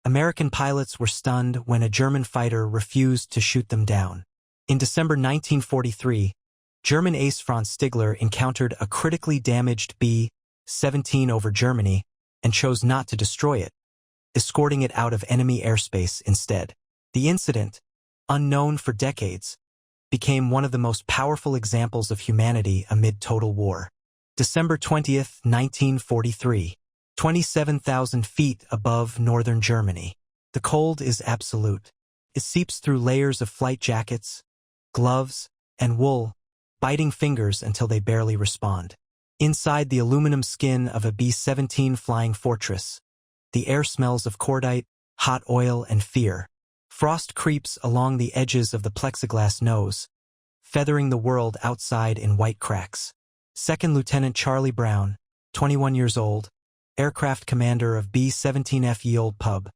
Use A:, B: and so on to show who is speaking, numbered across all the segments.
A: American pilots were stunned when a German fighter refused to shoot them down. In December 1943, German ace Franz Stigler encountered a critically damaged B-17 over Germany and chose not to destroy it, escorting it out of enemy airspace instead. The incident, unknown for decades, became one of the most powerful examples of humanity amid total war. December 20, 1943. 27,000 feet above northern Germany. The cold is absolute. It seeps through layers of flight jackets, gloves, and wool, biting fingers until they barely respond. Inside the aluminum skin of a B-17 Flying Fortress, the air smells of cordite, hot oil, and fear. Frost creeps along the edges of the plexiglass nose, feathering the world outside in white cracks. Second Lieutenant Charlie Brown, 21 years old, aircraft commander of B-17F Ye Old Pub,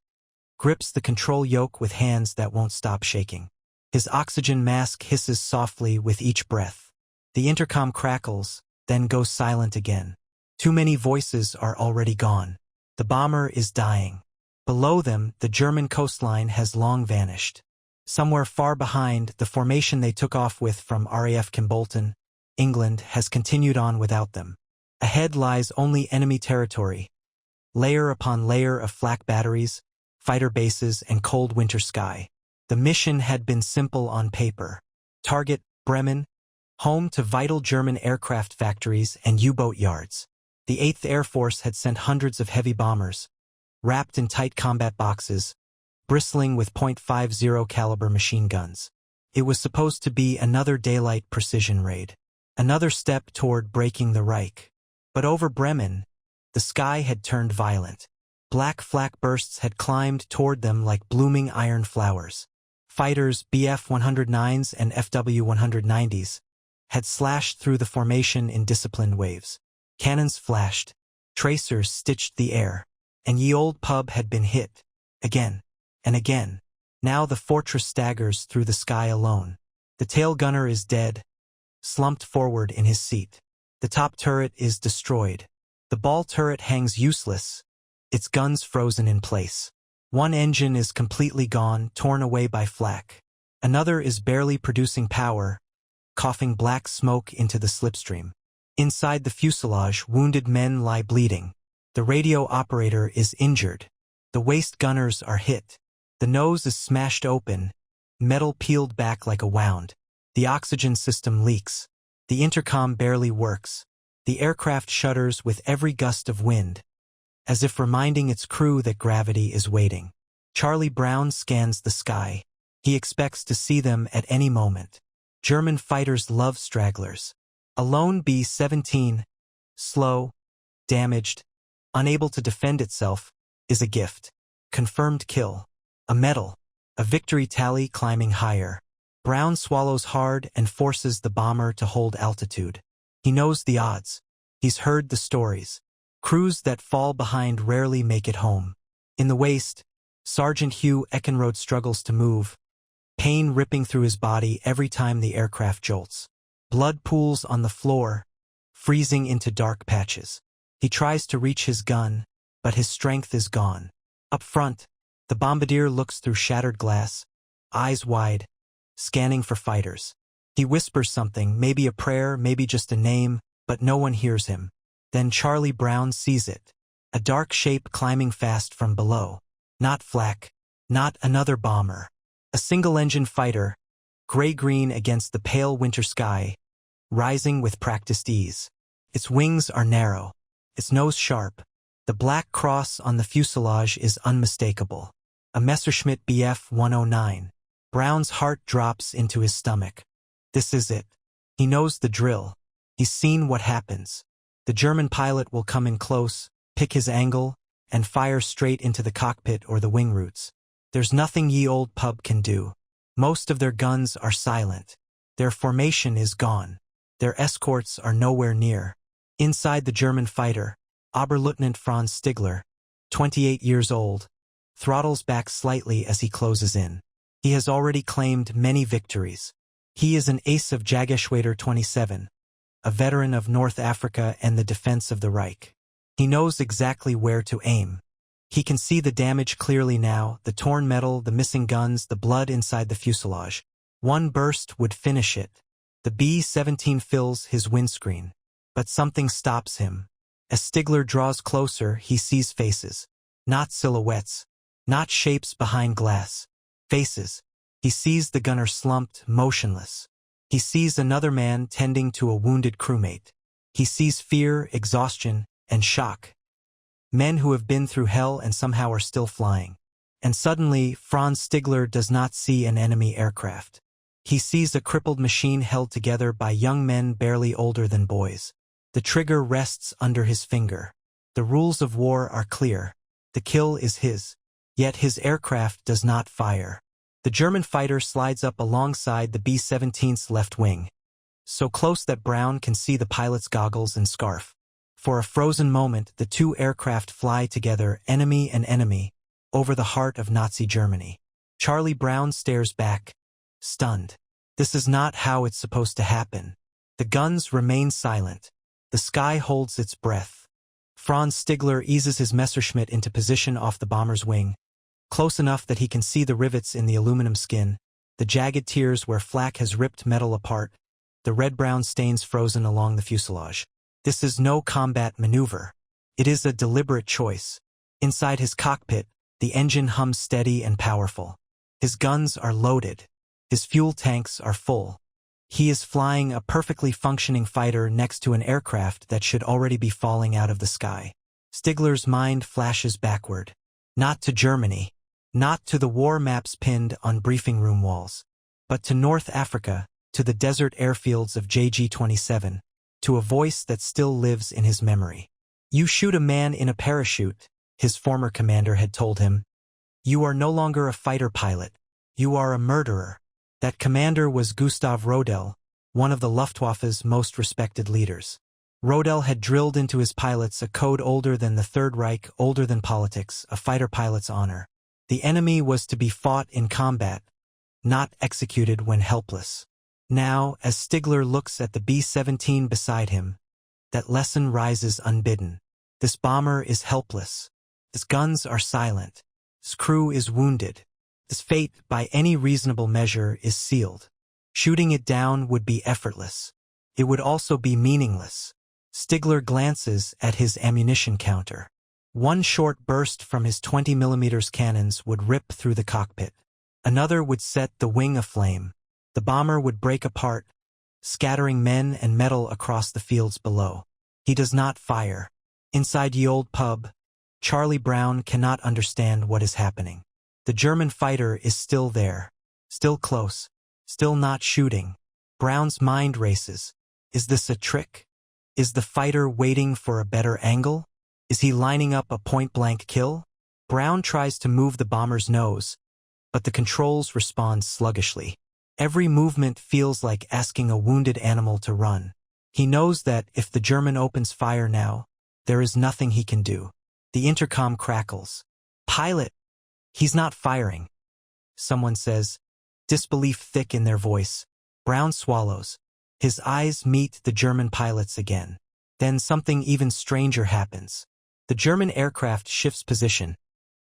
A: grips the control yoke with hands that won't stop shaking. His oxygen mask hisses softly with each breath. The intercom crackles, then goes silent again. Too many voices are already gone. The bomber is dying. Below them, the German coastline has long vanished. Somewhere far behind, the formation they took off with from RAF Kimbolton, England, has continued on without them. Ahead lies only enemy territory, layer upon layer of flak batteries, fighter bases, and cold winter sky. The mission had been simple on paper. Target, Bremen, home to vital German aircraft factories and U-boat yards. The 8th Air Force had sent hundreds of heavy bombers, wrapped in tight combat boxes, bristling with .50 caliber machine guns. It was supposed to be another daylight precision raid, another step toward breaking the Reich. But over Bremen, the sky had turned violent. Black flak bursts had climbed toward them like blooming iron flowers. Fighters, Bf-109s and Fw-190s, had slashed through the formation in disciplined waves. Cannons flashed, tracers stitched the air, and Ye Old Pub had been hit, again and again. Now the fortress staggers through the sky alone. The tail gunner is dead, slumped forward in his seat. The top turret is destroyed. The ball turret hangs useless, its guns frozen in place. One engine is completely gone, torn away by flak. Another is barely producing power, coughing black smoke into the slipstream. Inside the fuselage, wounded men lie bleeding. The radio operator is injured. The waist gunners are hit. The nose is smashed open, metal peeled back like a wound. The oxygen system leaks. The intercom barely works. The aircraft shudders with every gust of wind, as if reminding its crew that gravity is waiting. Charlie Brown scans the sky. He expects to see them at any moment. German fighters love stragglers. A lone B-17, slow, damaged, unable to defend itself, is a gift. Confirmed kill. A medal. A victory tally climbing higher. Brown swallows hard and forces the bomber to hold altitude. He knows the odds. He's heard the stories. Crews that fall behind rarely make it home. In the waist, Sergeant Hugh Eckenrode struggles to move, pain ripping through his body every time the aircraft jolts. Blood pools on the floor, freezing into dark patches. He tries to reach his gun, but his strength is gone. Up front, the bombardier looks through shattered glass, eyes wide, scanning for fighters. He whispers something, maybe a prayer, maybe just a name, but no one hears him. Then Charlie Brown sees it. A dark shape climbing fast from below. Not flak, not another bomber. A single-engine fighter, gray-green against the pale winter sky, rising with practiced ease. Its wings are narrow, its nose sharp. The black cross on the fuselage is unmistakable. A Messerschmitt Bf-109. Brown's heart drops into his stomach. This is it. He knows the drill. He's seen what happens. The German pilot will come in close, pick his angle, and fire straight into the cockpit or the wing roots. There's nothing Ye Old Pub can do. Most of their guns are silent. Their formation is gone. Their escorts are nowhere near. Inside the German fighter, Oberleutnant Franz Stigler, 28 years old, throttles back slightly as he closes in. He has already claimed many victories. He is an ace of Jageschwader 27, a veteran of North Africa and the defense of the Reich. He knows exactly where to aim. He can see the damage clearly now, the torn metal, the missing guns, the blood inside the fuselage. One burst would finish it. The B-17 fills his windscreen. But something stops him. As Stigler draws closer, he sees faces. Not silhouettes. Not shapes behind glass. Faces. He sees the gunner slumped, motionless. He sees another man tending to a wounded crewmate. He sees fear, exhaustion, and shock. Men who have been through hell and somehow are still flying. And suddenly, Franz Stigler does not see an enemy aircraft. He sees a crippled machine held together by young men barely older than boys. The trigger rests under his finger. The rules of war are clear. The kill is his. Yet his aircraft does not fire. The German fighter slides up alongside the B-17's left wing, so close that Brown can see the pilot's goggles and scarf. For a frozen moment, the two aircraft fly together, enemy and enemy, over the heart of Nazi Germany. Charlie Brown stares back, stunned. This is not how it's supposed to happen. The guns remain silent. The sky holds its breath. Franz Stigler eases his Messerschmitt into position off the bomber's wing, close enough that he can see the rivets in the aluminum skin, the jagged tears where flak has ripped metal apart, the red-brown stains frozen along the fuselage. This is no combat maneuver. It is a deliberate choice. Inside his cockpit, the engine hums steady and powerful. His guns are loaded. His fuel tanks are full. He is flying a perfectly functioning fighter next to an aircraft that should already be falling out of the sky. Stigler's mind flashes backward. Not to Germany. Not to the war maps pinned on briefing room walls. But to North Africa, to the desert airfields of JG-27, to a voice that still lives in his memory. You shoot a man in a parachute, his former commander had told him. You are no longer a fighter pilot. You are a murderer. That commander was Gustav Rodel, one of the Luftwaffe's most respected leaders. Rodel had drilled into his pilots a code older than the Third Reich, older than politics, a fighter pilot's honor. The enemy was to be fought in combat, not executed when helpless. Now, as Stigler looks at the B-17 beside him, that lesson rises unbidden. This bomber is helpless. His guns are silent. His crew is wounded. His fate, by any reasonable measure, is sealed. Shooting it down would be effortless. It would also be meaningless. Stigler glances at his ammunition counter. One short burst from his 20mm cannons would rip through the cockpit. Another would set the wing aflame. The bomber would break apart, scattering men and metal across the fields below. He does not fire. Inside ye old pub, Charlie Brown cannot understand what is happening. The German fighter is still there, still close, still not shooting. Brown's mind races. Is this a trick? Is the fighter waiting for a better angle? Is he lining up a point-blank kill? Brown tries to move the bomber's nose, but the controls respond sluggishly. Every movement feels like asking a wounded animal to run. He knows that if the German opens fire now, there is nothing he can do. The intercom crackles. Pilot! He's not firing. Someone says, disbelief thick in their voice. Brown swallows. His eyes meet the German pilot's again. Then something even stranger happens. The German aircraft shifts position,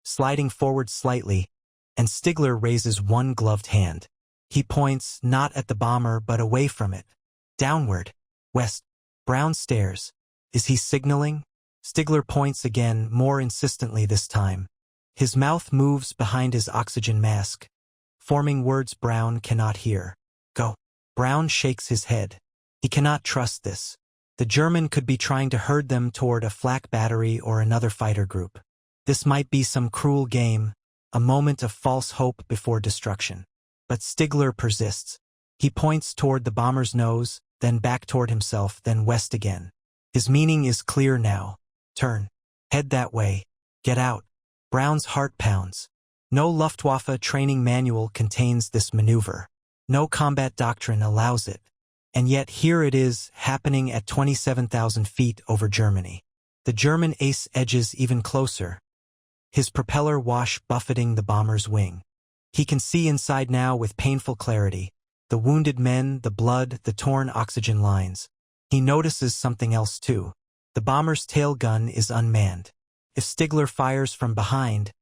A: sliding forward slightly, and Stigler raises one gloved hand. He points not at the bomber but away from it. Downward. West. Brown stares. Is he signaling? Stigler points again, more insistently this time. His mouth moves behind his oxygen mask, forming words Brown cannot hear. Go. Brown shakes his head. He cannot trust this. The German could be trying to herd them toward a flak battery or another fighter group. This might be some cruel game, a moment of false hope before destruction. But Stigler persists. He points toward the bomber's nose, then back toward himself, then west again. His meaning is clear now. Turn. Head that way. Get out. Brown's heart pounds. No Luftwaffe training manual contains this maneuver. No combat doctrine allows it. And yet here it is, happening at 27,000 feet over Germany. The German ace edges even closer, his propeller wash buffeting the bomber's wing. He can see inside now with painful clarity, the wounded men, the blood, the torn oxygen lines. He notices something else too. The bomber's tail gun is unmanned. If Stigler fires from behind,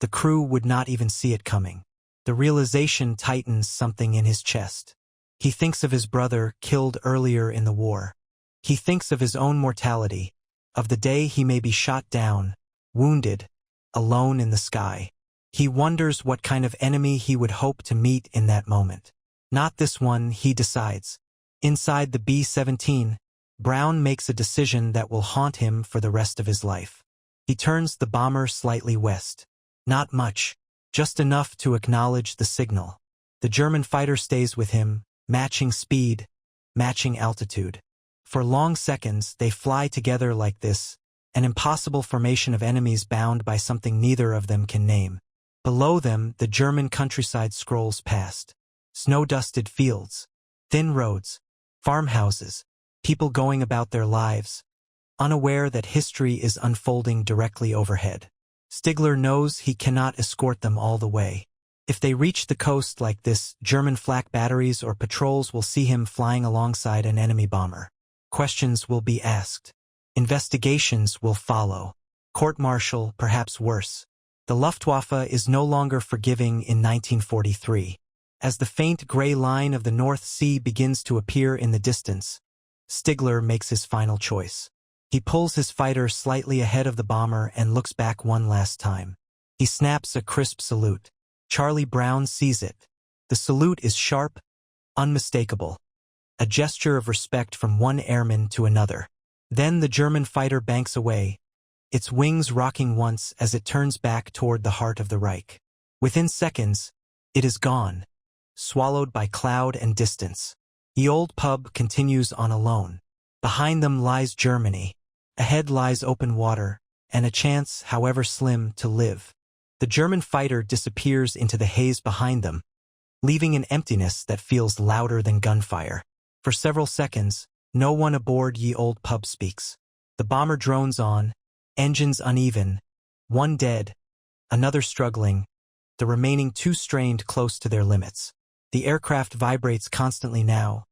A: the crew would not even see it coming. The realization tightens something in his chest. He thinks of his brother killed earlier in the war. He thinks of his own mortality, of the day he may be shot down, wounded, alone in the sky. He wonders what kind of enemy he would hope to meet in that moment. Not this one, he decides. Inside the B-17, Brown makes a decision that will haunt him for the rest of his life. He turns the bomber slightly west. Not much, just enough to acknowledge the signal. The German fighter stays with him, matching speed, matching altitude. For long seconds, they fly together like this, an impossible formation of enemies bound by something neither of them can name. Below them, the German countryside scrolls past. Snow-dusted fields, thin roads, farmhouses, people going about their lives, unaware that history is unfolding directly overhead. Stigler knows he cannot escort them all the way. If they reach the coast like this, German flak batteries or patrols will see him flying alongside an enemy bomber. Questions will be asked. Investigations will follow. Court-martial, perhaps worse. The Luftwaffe is no longer forgiving in 1943. As the faint gray line of the North Sea begins to appear in the distance, Stigler makes his final choice. He pulls his fighter slightly ahead of the bomber and looks back one last time. He snaps a crisp salute. Charlie Brown sees it. The salute is sharp, unmistakable. A gesture of respect from one airman to another. Then the German fighter banks away, its wings rocking once as it turns back toward the heart of the Reich. Within seconds, it is gone, swallowed by cloud and distance. The old pub continues on alone. Behind them lies Germany. Ahead lies open water, and a chance, however slim, to live. The German fighter disappears into the haze behind them, leaving an emptiness that feels louder than gunfire. For several seconds, no one aboard Ye Old Pub speaks. The bomber drones on, engines uneven, one dead, another struggling, the remaining two strained close to their limits. The aircraft vibrates constantly now,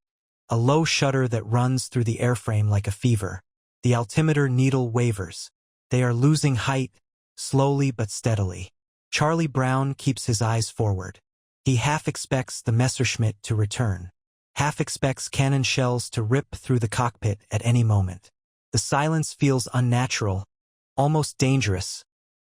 A: a low shudder that runs through the airframe like a fever. The altimeter needle wavers. They are losing height, slowly but steadily. Charlie Brown keeps his eyes forward. He half expects the Messerschmitt to return. Half expects cannon shells to rip through the cockpit at any moment. The silence feels unnatural, almost dangerous,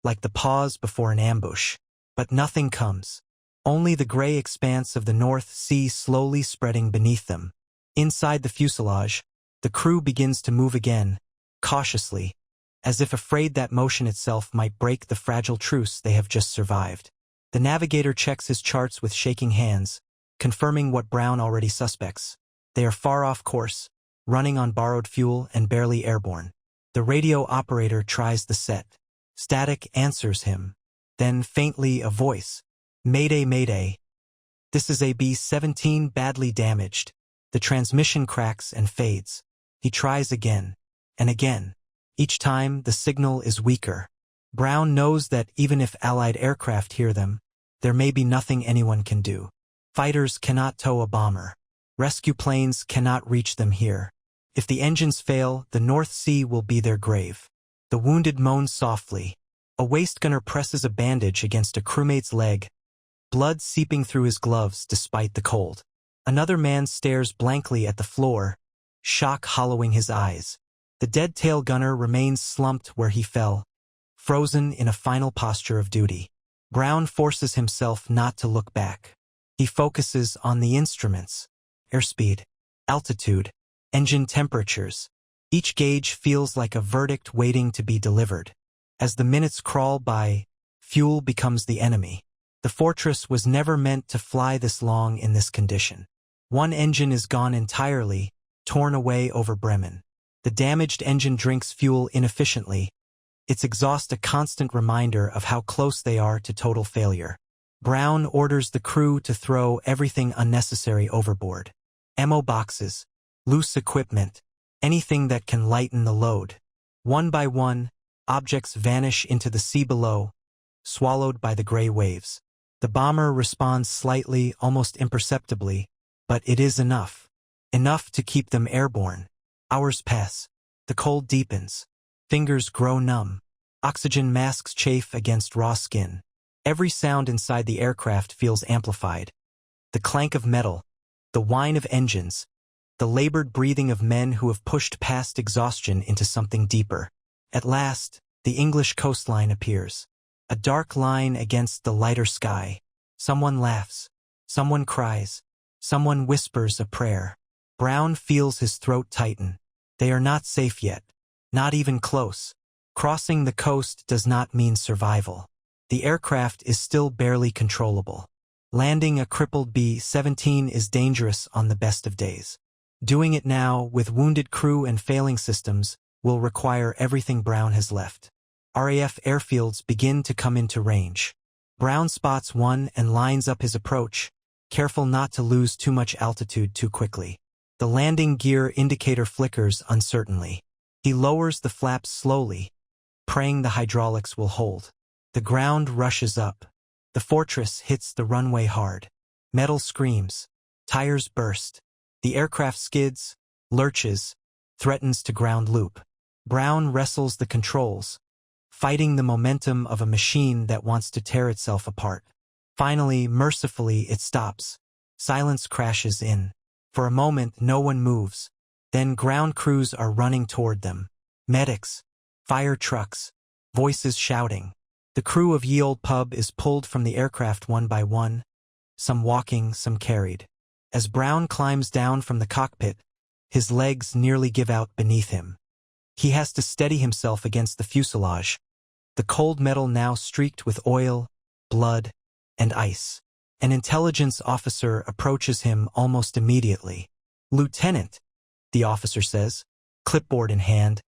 A: like the pause before an ambush. But nothing comes. Only the gray expanse of the North Sea slowly spreading beneath them. Inside the fuselage, the crew begins to move again, cautiously, as if afraid that motion itself might break the fragile truce they have just survived. The navigator checks his charts with shaking hands, confirming what Brown already suspects. They are far off course, running on borrowed fuel and barely airborne. The radio operator tries the set. Static answers him. Then faintly a voice. Mayday, mayday. This is a B-17 badly damaged. The transmission cracks and fades. He tries again, and again. Each time, the signal is weaker. Brown knows that even if Allied aircraft hear them, there may be nothing anyone can do. Fighters cannot tow a bomber. Rescue planes cannot reach them here. If the engines fail, the North Sea will be their grave. The wounded moan softly. A waist gunner presses a bandage against a crewmate's leg, blood seeping through his gloves despite the cold. Another man stares blankly at the floor, shock hollowing his eyes. The dead tail gunner remains slumped where he fell, frozen in a final posture of duty. Brown forces himself not to look back. He focuses on the instruments, airspeed, altitude, engine temperatures. Each gauge feels like a verdict waiting to be delivered. As the minutes crawl by, fuel becomes the enemy. The Fortress was never meant to fly this long in this condition. One engine is gone entirely, torn away over Bremen. The damaged engine drinks fuel inefficiently, its exhaust a constant reminder of how close they are to total failure. Brown orders the crew to throw everything unnecessary overboard. Ammo boxes, loose equipment, anything that can lighten the load. One by one, objects vanish into the sea below, swallowed by the gray waves. The bomber responds slightly, almost imperceptibly, but it is enough. Enough to keep them airborne. Hours pass. The cold deepens. Fingers grow numb. Oxygen masks chafe against raw skin. Every sound inside the aircraft feels amplified. The clank of metal, the whine of engines, the labored breathing of men who have pushed past exhaustion into something deeper. At last, the English coastline appears. A dark line against the lighter sky. Someone laughs. Someone cries. Someone whispers a prayer. Brown feels his throat tighten. They are not safe yet. Not even close. Crossing the coast does not mean survival. The aircraft is still barely controllable. Landing a crippled B-17 is dangerous on the best of days. Doing it now, with wounded crew and failing systems, will require everything Brown has left. RAF airfields begin to come into range. Brown spots one and lines up his approach, careful not to lose too much altitude too quickly. The landing gear indicator flickers uncertainly. He lowers the flaps slowly, praying the hydraulics will hold. The ground rushes up. The fortress hits the runway hard. Metal screams. Tires burst. The aircraft skids, lurches, threatens to ground loop. Brown wrestles the controls, fighting the momentum of a machine that wants to tear itself apart. Finally, mercifully, it stops. Silence crashes in. For a moment, no one moves. Then ground crews are running toward them. Medics, fire trucks, voices shouting. The crew of Ye Olde Pub is pulled from the aircraft one by one, some walking, some carried. As Brown climbs down from the cockpit, his legs nearly give out beneath him. He has to steady himself against the fuselage, the cold metal now streaked with oil, blood, and ice. An intelligence officer approaches him almost immediately. "Lieutenant," the officer says, clipboard in hand,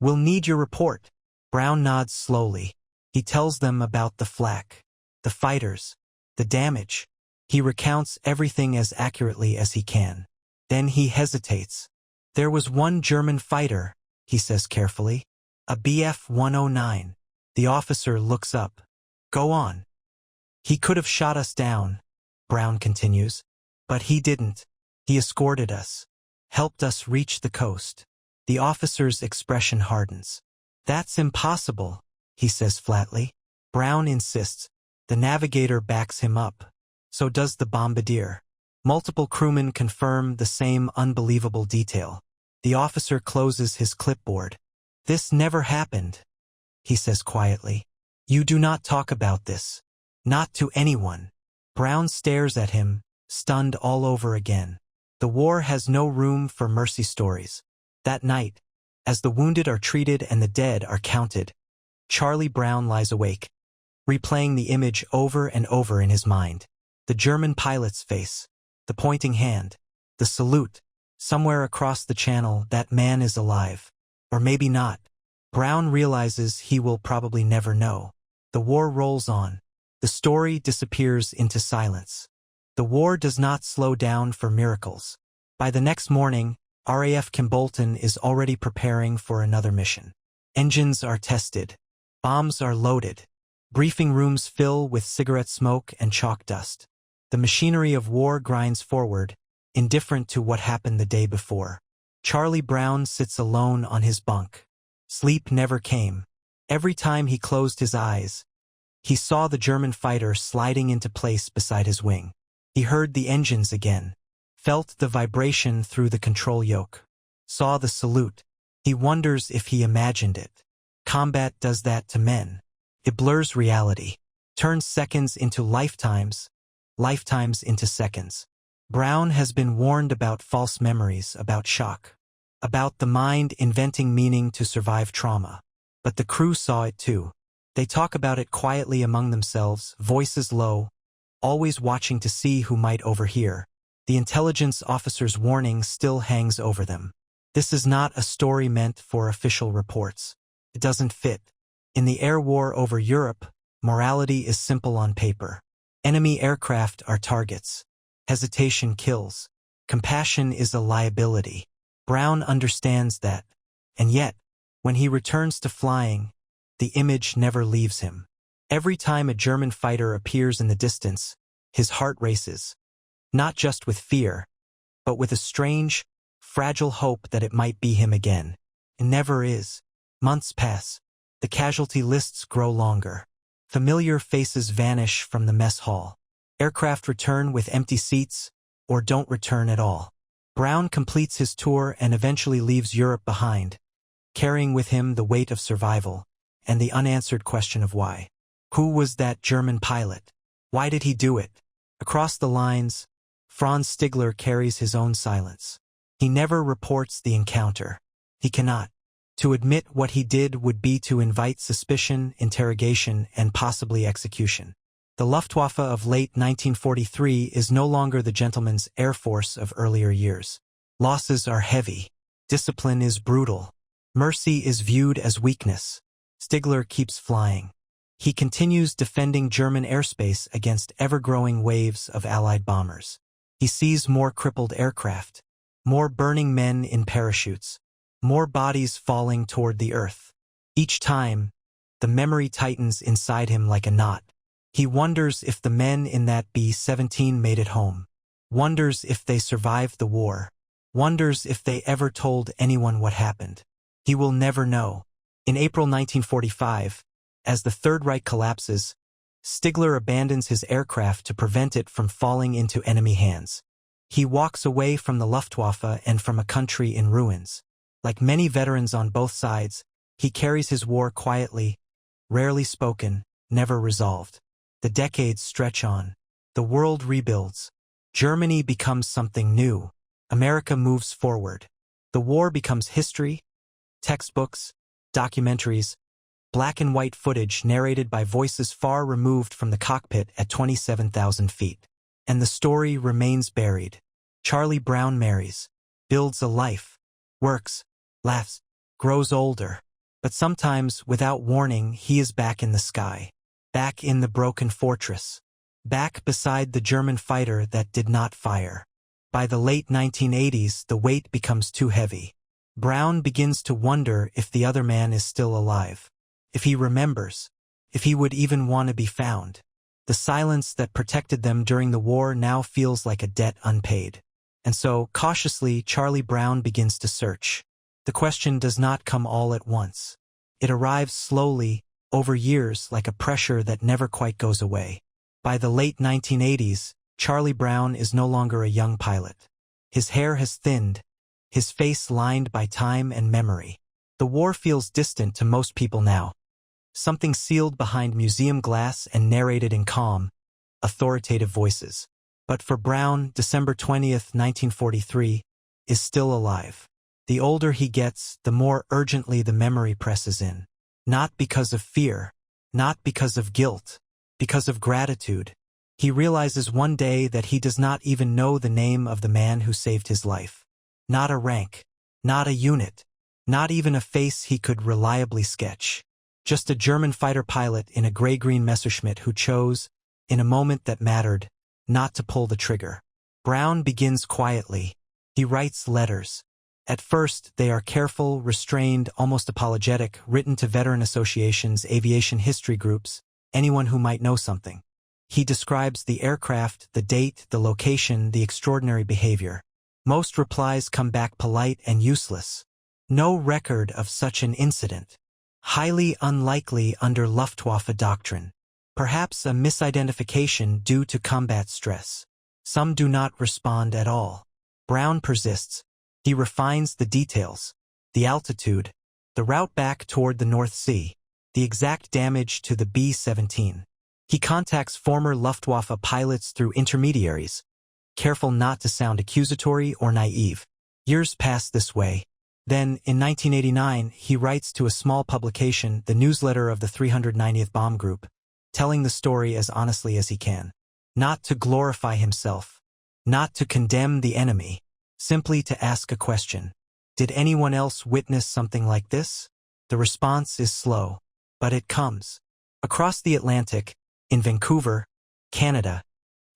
A: "we'll need your report." Brown nods slowly. He tells them about the flak, the fighters, the damage. He recounts everything as accurately as he can. Then he hesitates. "There was one German fighter," he says carefully, "a Bf-109. The officer looks up. "Go on." "He could have shot us down," Brown continues, "but he didn't. He escorted us, helped us reach the coast." The officer's expression hardens. "That's impossible," he says flatly. Brown insists. The navigator backs him up. So does the bombardier. Multiple crewmen confirm the same unbelievable detail. The officer closes his clipboard. "This never happened," he says quietly. "You do not talk about this. Not to anyone." Brown stares at him, stunned all over again. The war has no room for mercy stories. That night, as the wounded are treated and the dead are counted, Charlie Brown lies awake, replaying the image over and over in his mind. The German pilot's face, the pointing hand, the salute. Somewhere across the channel, that man is alive. Or maybe not. Brown realizes he will probably never know. The war rolls on. The story disappears into silence. The war does not slow down for miracles. By the next morning, RAF Kimbolton is already preparing for another mission. Engines are tested. Bombs are loaded. Briefing rooms fill with cigarette smoke and chalk dust. The machinery of war grinds forward, indifferent to what happened the day before. Charlie Brown sits alone on his bunk. Sleep never came. Every time he closed his eyes, he saw the German fighter sliding into place beside his wing. He heard the engines again, felt the vibration through the control yoke, saw the salute. He wonders if he imagined it. Combat does that to men. It blurs reality, turns seconds into lifetimes, lifetimes into seconds. Brown has been warned about false memories, about shock, about the mind inventing meaning to survive trauma. But the crew saw it too. They talk about it quietly among themselves, voices low, always watching to see who might overhear. The intelligence officer's warning still hangs over them. This is not a story meant for official reports. It doesn't fit. In the air war over Europe, morality is simple on paper. Enemy aircraft are targets. Hesitation kills. Compassion is a liability. Brown understands that. And yet, when he returns to flying, the image never leaves him. Every time a German fighter appears in the distance, his heart races. Not just with fear, but with a strange, fragile hope that it might be him again. It never is. Months pass. The casualty lists grow longer. Familiar faces vanish from the mess hall. Aircraft return with empty seats, or don't return at all. Brown completes his tour and eventually leaves Europe behind, carrying with him the weight of survival and the unanswered question of why. Who was that German pilot? Why did he do it? Across the lines, Franz Stigler carries his own silence. He never reports the encounter. He cannot. To admit what he did would be to invite suspicion, interrogation, and possibly execution. The Luftwaffe of late 1943 is no longer the gentleman's Air Force of earlier years. Losses are heavy. Discipline is brutal. Mercy is viewed as weakness. Stigler keeps flying. He continues defending German airspace against ever-growing waves of Allied bombers. He sees more crippled aircraft, more burning men in parachutes, more bodies falling toward the earth. Each time, the memory tightens inside him like a knot. He wonders if the men in that B-17 made it home, wonders if they survived the war, wonders if they ever told anyone what happened. He will never know. In April 1945, as the Third Reich collapses, Stigler abandons his aircraft to prevent it from falling into enemy hands. He walks away from the Luftwaffe and from a country in ruins. Like many veterans on both sides, he carries his war quietly, rarely spoken, never resolved. The decades stretch on. The world rebuilds. Germany becomes something new. America moves forward. The war becomes history, textbooks, documentaries, black and white footage narrated by voices far removed from the cockpit at 27,000 feet. And the story remains buried. Charlie Brown marries, builds a life, works, laughs, grows older. But sometimes, without warning, he is back in the sky, back in the broken fortress, back beside the German fighter that did not fire. By the late 1980s, the weight becomes too heavy. Brown begins to wonder if the other man is still alive, if he remembers, if he would even want to be found. The silence that protected them during the war now feels like a debt unpaid. And so, cautiously, Charlie Brown begins to search. The question does not come all at once. It arrives slowly, over years, like a pressure that never quite goes away. By the late 1980s, Charlie Brown is no longer a young pilot. His hair has thinned, his face lined by time and memory. The war feels distant to most people now. Something sealed behind museum glass and narrated in calm, authoritative voices. But for Brown, December 20th, 1943, is still alive. The older he gets, the more urgently the memory presses in. Not because of fear, not because of guilt, because of gratitude. He realizes one day that he does not even know the name of the man who saved his life. Not a rank, not a unit, not even a face he could reliably sketch. Just a German fighter pilot in a gray-green Messerschmitt who chose, in a moment that mattered, not to pull the trigger. Brown begins quietly. He writes letters. At first, they are careful, restrained, almost apologetic, written to veteran associations, aviation history groups, anyone who might know something. He describes the aircraft, the date, the location, the extraordinary behavior. Most replies come back polite and useless. No record of such an incident. Highly unlikely under Luftwaffe doctrine. Perhaps a misidentification due to combat stress. Some do not respond at all. Brown persists. He refines the details, the altitude, the route back toward the North Sea, the exact damage to the B-17. He contacts former Luftwaffe pilots through intermediaries, careful not to sound accusatory or naive. Years pass this way. Then, in 1989, he writes to a small publication, the newsletter of the 390th Bomb Group, telling the story as honestly as he can. Not to glorify himself, not to condemn the enemy, simply to ask a question. Did anyone else witness something like this? The response is slow, but it comes. Across the Atlantic, in Vancouver, Canada,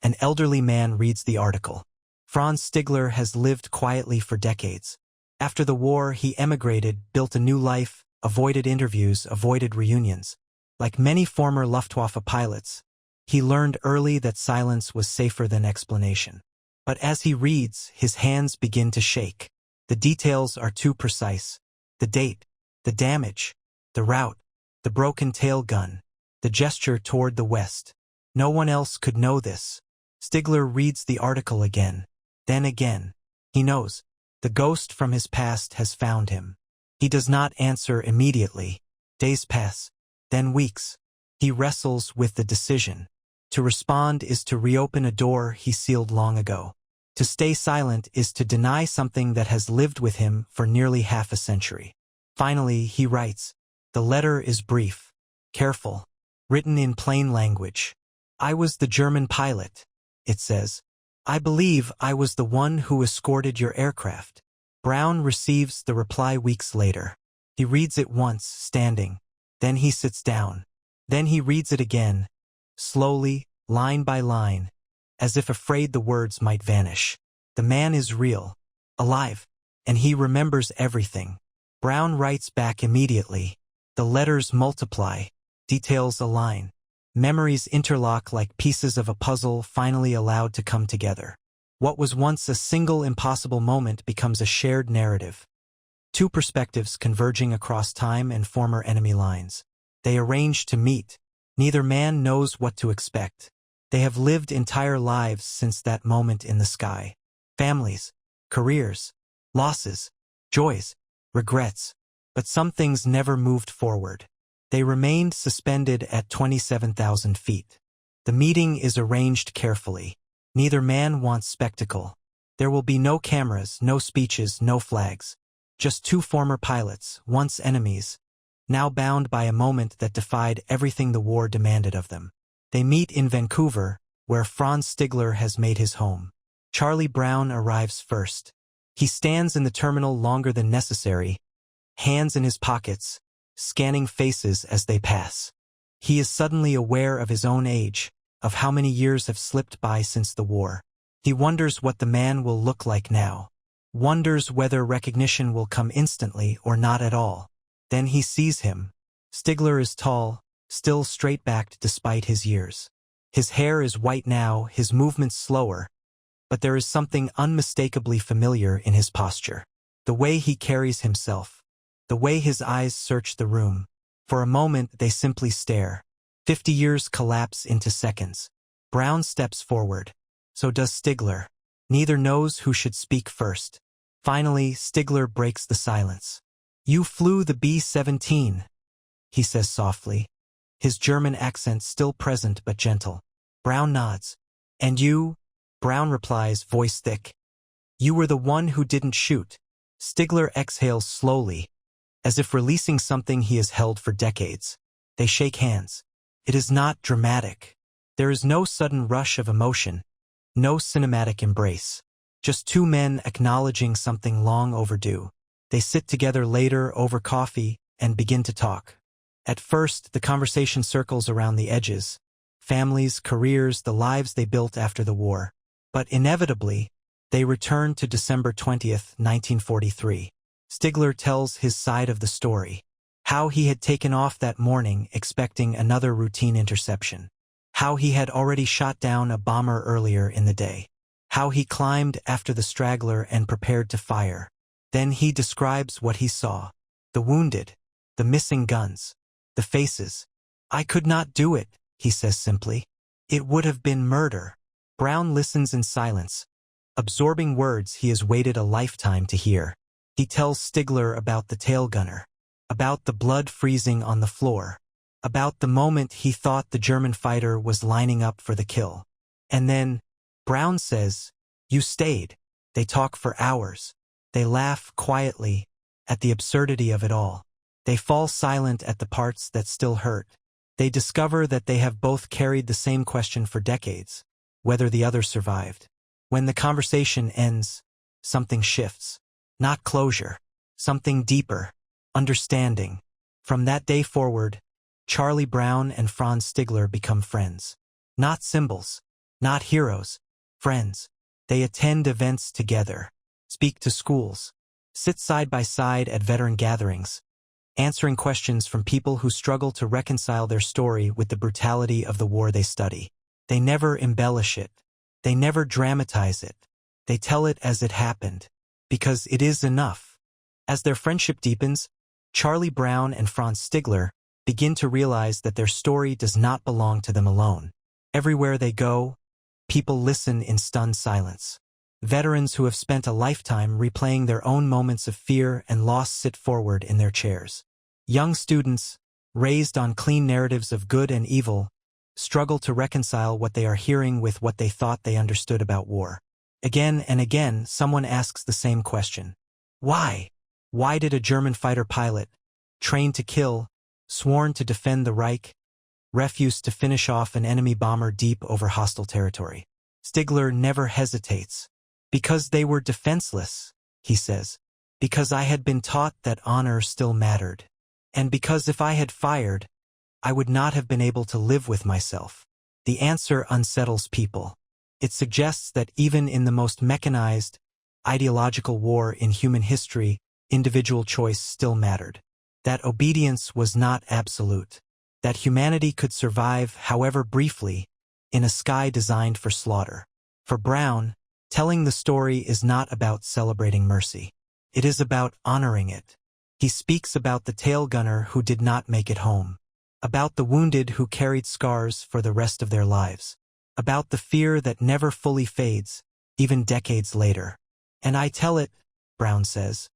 A: an elderly man reads the article. Franz Stigler has lived quietly for decades. After the war, he emigrated, built a new life, avoided interviews, avoided reunions. Like many former Luftwaffe pilots, he learned early that silence was safer than explanation. But as he reads, his hands begin to shake. The details are too precise. The date, the damage, the route. the broken tail gun, the gesture toward the west. No one else could know this. Stigler reads the article again, then again. He knows. The ghost from his past has found him. He does not answer immediately. Days pass, then weeks. He wrestles with the decision. To respond is to reopen a door he sealed long ago. To stay silent is to deny something that has lived with him for nearly half a century. Finally, he writes. The letter is brief, careful, written in plain language. I was the German pilot, it says. I believe I was the one who escorted your aircraft. Brown receives the reply weeks later. He reads it once, standing. Then he sits down. Then he reads it again, slowly, line by line, as if afraid the words might vanish. The man is real, alive, and he remembers everything. Brown writes back immediately. The letters multiply, details align. Memories interlock like pieces of a puzzle finally allowed to come together. What was once a single impossible moment becomes a shared narrative. Two perspectives converging across time and former enemy lines. They arrange to meet. Neither man knows what to expect. They have lived entire lives since that moment in the sky. Families, careers, losses, joys, regrets. But some things never moved forward. They remained suspended at 27,000 feet. The meeting is arranged carefully. Neither man wants spectacle. There will be no cameras, no speeches, no flags. Just two former pilots, once enemies, now bound by a moment that defied everything the war demanded of them. They meet in Vancouver, where Franz Stigler has made his home. Charlie Brown arrives first. He stands in the terminal longer than necessary, hands in his pockets, scanning faces as they pass. He is suddenly aware of his own age, of how many years have slipped by since the war. He wonders what the man will look like now. Wonders whether recognition will come instantly or not at all. Then he sees him. Stigler is tall, still straight-backed despite his years. His hair is white now, his movements slower, but there is something unmistakably familiar in his posture. The way he carries himself, the way his eyes search the room. For a moment they simply stare. 50 years collapse into seconds. Brown steps forward. So does Stigler. Neither knows who should speak first. Finally, Stigler breaks the silence. You flew the B-17, he says softly, his German accent still present but gentle. Brown nods. And you? Brown replies, voice thick. You were the one who didn't shoot. Stigler exhales slowly, as if releasing something he has held for decades. They shake hands. It is not dramatic. There is no sudden rush of emotion, no cinematic embrace. Just two men acknowledging something long overdue. They sit together later over coffee and begin to talk. At first, the conversation circles around the edges. Families, careers, the lives they built after the war. But inevitably, they return to December 20th, 1943. Stigler tells his side of the story. How he had taken off that morning expecting another routine interception. How he had already shot down a bomber earlier in the day. How he climbed after the straggler and prepared to fire. Then he describes what he saw. The wounded, the missing guns, the faces. I could not do it, he says simply. It would have been murder. Brown listens in silence, absorbing words he has waited a lifetime to hear. He tells Stigler about the tail gunner, about the blood freezing on the floor, about the moment he thought the German fighter was lining up for the kill. And then, Brown says, you stayed. They talk for hours. They laugh quietly at the absurdity of it all. They fall silent at the parts that still hurt. They discover that they have both carried the same question for decades, whether the other survived. When the conversation ends, something shifts. Not closure, something deeper, understanding. From that day forward, Charlie Brown and Franz Stigler become friends. Not symbols, not heroes, friends. They attend events together, speak to schools, sit side by side at veteran gatherings, answering questions from people who struggle to reconcile their story with the brutality of the war they study. They never embellish it. They never dramatize it. They tell it as it happened, because it is enough. As their friendship deepens, Charlie Brown and Franz Stigler begin to realize that their story does not belong to them alone. Everywhere they go, people listen in stunned silence. Veterans who have spent a lifetime replaying their own moments of fear and loss sit forward in their chairs. Young students, raised on clean narratives of good and evil, struggle to reconcile what they are hearing with what they thought they understood about war. Again and again, someone asks the same question. Why? Why did a German fighter pilot, trained to kill, sworn to defend the Reich, refuse to finish off an enemy bomber deep over hostile territory? Stigler never hesitates. Because they were defenseless, he says. Because I had been taught that honor still mattered. And because if I had fired, I would not have been able to live with myself. The answer unsettles people. It suggests that even in the most mechanized, ideological war in human history, individual choice still mattered. That obedience was not absolute. That humanity could survive, however briefly, in a sky designed for slaughter. For Brown, telling the story is not about celebrating mercy. It is about honoring it. He speaks about the tail gunner who did not make it home. About the wounded who carried scars for the rest of their lives. About the fear that never fully fades, even decades later. And I tell it, Brown says,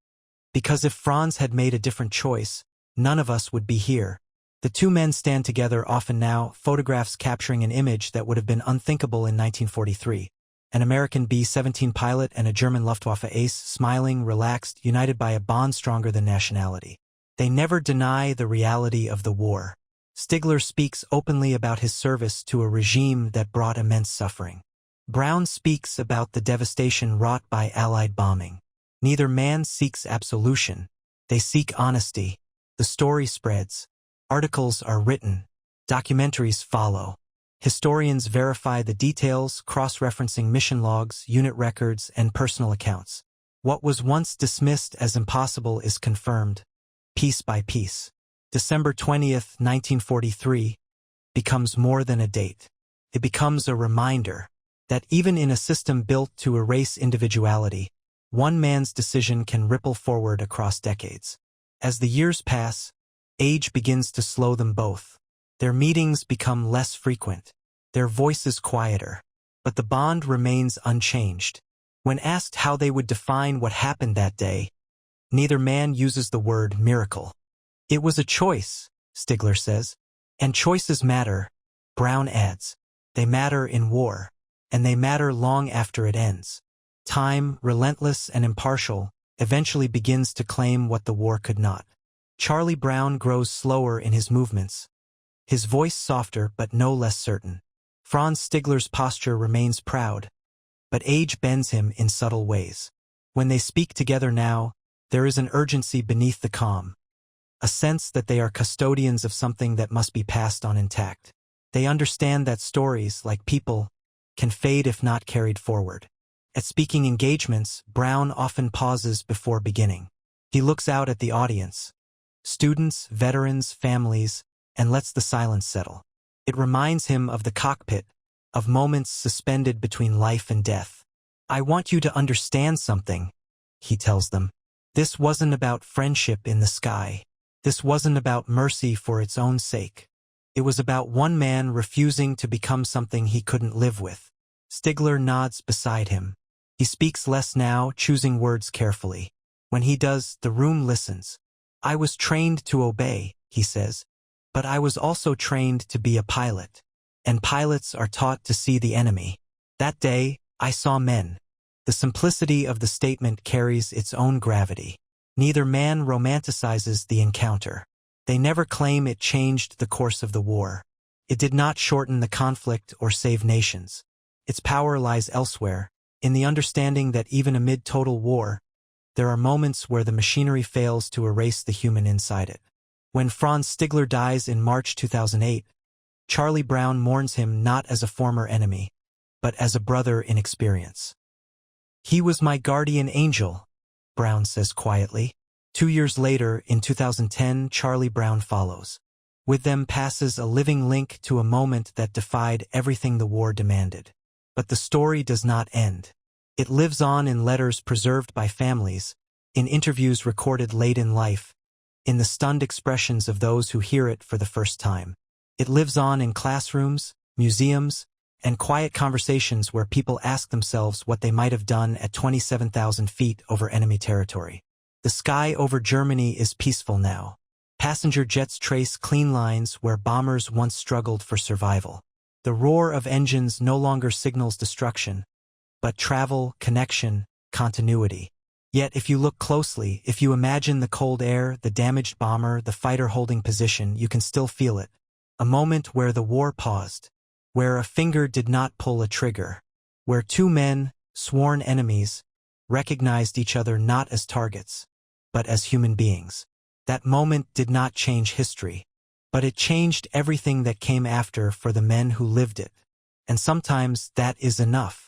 A: because if Franz had made a different choice, none of us would be here. The two men stand together often now, photographs capturing an image that would have been unthinkable in 1943. An American B-17 pilot and a German Luftwaffe ace, smiling, relaxed, united by a bond stronger than nationality. They never deny the reality of the war. Stigler speaks openly about his service to a regime that brought immense suffering. Brown speaks about the devastation wrought by Allied bombing. Neither man seeks absolution. They seek honesty. The story spreads. Articles are written. Documentaries follow. Historians verify the details, cross-referencing mission logs, unit records, and personal accounts. What was once dismissed as impossible is confirmed, piece by piece. December 20th, 1943, becomes more than a date. It becomes a reminder that even in a system built to erase individuality, one man's decision can ripple forward across decades. As the years pass, age begins to slow them both. Their meetings become less frequent, their voices quieter, but the bond remains unchanged. When asked how they would define what happened that day, neither man uses the word miracle. It was a choice, Stigler says, and choices matter, Brown adds. They matter in war, and they matter long after it ends. Time, relentless and impartial, eventually begins to claim what the war could not. Charlie Brown grows slower in his movements, his voice softer but no less certain. Franz Stigler's posture remains proud, but age bends him in subtle ways. When they speak together now, there is an urgency beneath the calm, a sense that they are custodians of something that must be passed on intact. They understand that stories, like people, can fade if not carried forward. At speaking engagements, Brown often pauses before beginning. He looks out at the audience, students, veterans, families, and lets the silence settle. It reminds him of the cockpit, of moments suspended between life and death. I want you to understand something, he tells them. This wasn't about friendship in the sky. This wasn't about mercy for its own sake. It was about one man refusing to become something he couldn't live with. Stigler nods beside him. He speaks less now, choosing words carefully. When he does, the room listens. I was trained to obey, he says. But I was also trained to be a pilot, and pilots are taught to see the enemy. That day, I saw men. The simplicity of the statement carries its own gravity. Neither man romanticizes the encounter. They never claim it changed the course of the war. It did not shorten the conflict or save nations. Its power lies elsewhere, in the understanding that even amid total war, there are moments where the machinery fails to erase the human inside it. When Franz Stigler dies in March 2008, Charlie Brown mourns him not as a former enemy, but as a brother in experience. He was my guardian angel, Brown says quietly. 2 years later, in 2010, Charlie Brown follows. With them passes a living link to a moment that defied everything the war demanded. But the story does not end. It lives on in letters preserved by families, in interviews recorded late in life, in the stunned expressions of those who hear it for the first time. It lives on in classrooms, museums, and quiet conversations where people ask themselves what they might have done at 27,000 feet over enemy territory. The sky over Germany is peaceful now. Passenger jets trace clean lines where bombers once struggled for survival. The roar of engines no longer signals destruction, but travel, connection, continuity. Yet if you look closely, if you imagine the cold air, the damaged bomber, the fighter holding position, you can still feel it. A moment where the war paused, where a finger did not pull a trigger, where two men, sworn enemies, recognized each other not as targets, but as human beings. That moment did not change history, but it changed everything that came after for the men who lived it. And sometimes that is enough.